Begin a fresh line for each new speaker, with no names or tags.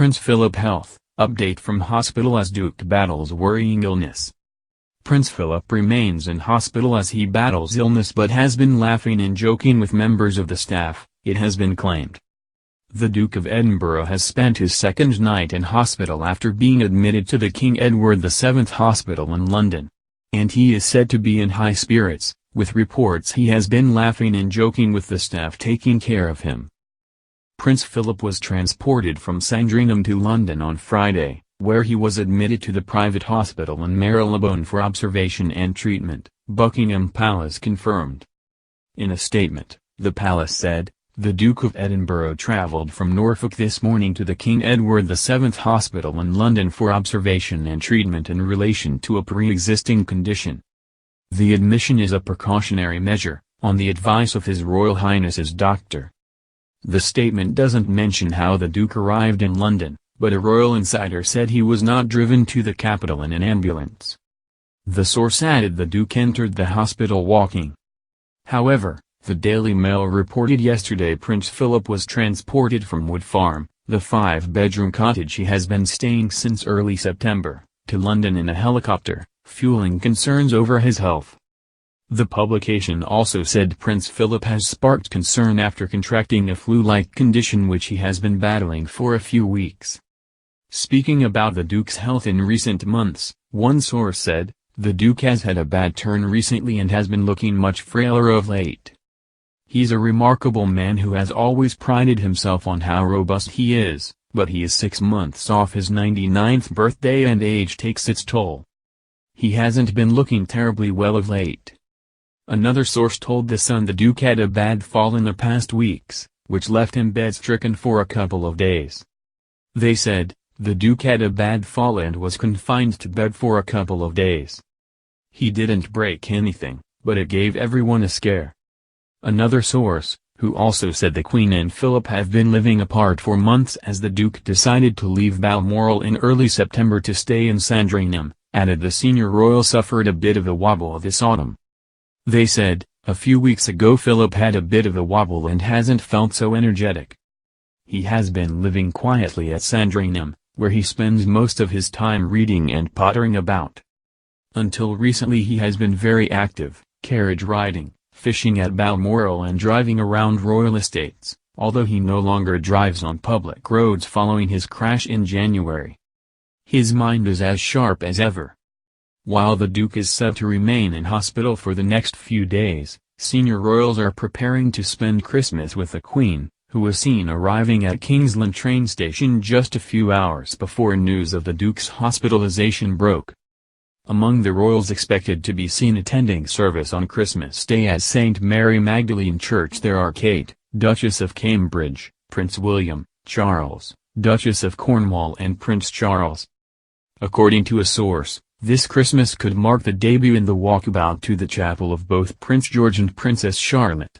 Prince Philip health, update from hospital as Duke battles worrying illness. Prince Philip remains in hospital as he battles illness but has been laughing and joking with members of the staff, it has been claimed. The Duke of Edinburgh has spent his second night in hospital after being admitted to the King Edward VII Hospital in London. And he is said to be in high spirits, with reports he has been laughing and joking with the staff taking care of him. Prince Philip was transported from Sandringham to London on Friday, where he was admitted to the private hospital in Marylebone for observation and treatment, Buckingham Palace confirmed. In a statement, the palace said, "The Duke of Edinburgh travelled from Norfolk this morning to the King Edward VII Hospital in London for observation and treatment in relation to a pre-existing condition. The admission is a precautionary measure, on the advice of His Royal Highness's doctor." The statement doesn't mention how the Duke arrived in London, but a royal insider said he was not driven to the capital in an ambulance. The source added the Duke entered the hospital walking. However, the Daily Mail reported yesterday Prince Philip was transported from Wood Farm, the 5-bedroom cottage he has been staying since early September, to London in a helicopter, fueling concerns over his health. The publication also said Prince Philip has sparked concern after contracting a flu-like condition which he has been battling for a few weeks. Speaking about the Duke's health in recent months, one source said, "The Duke has had a bad turn recently and has been looking much frailer of late. He's a remarkable man who has always prided himself on how robust he is, but he is 6 months off his 99th birthday and age takes its toll. He hasn't been looking terribly well of late." Another source told The Sun the Duke had a bad fall in the past weeks, which left him bed-stricken for a couple of days. They said, "The Duke had a bad fall and was confined to bed for a couple of days. He didn't break anything, but it gave everyone a scare." Another source, who also said the Queen and Philip have been living apart for months as the Duke decided to leave Balmoral in early September to stay in Sandringham, added the senior royal suffered a bit of a wobble this autumn. They said, "A few weeks ago Philip had a bit of a wobble and hasn't felt so energetic. He has been living quietly at Sandringham, where he spends most of his time reading and pottering about. Until recently he has been very active, carriage riding, fishing at Balmoral and driving around royal estates, although he no longer drives on public roads following his crash in January. His mind is as sharp as ever." While the Duke is said to remain in hospital for the next few days, senior royals are preparing to spend Christmas with the Queen, who was seen arriving at Kingsland train station just a few hours before news of the Duke's hospitalization broke. Among the royals expected to be seen attending service on Christmas Day at St. Mary Magdalene Church there are Kate, Duchess of Cambridge, Prince William, Charles, Duchess of Cornwall and Prince Charles. According to a source, this Christmas could mark the debut in the walkabout to the chapel of both Prince George and Princess Charlotte.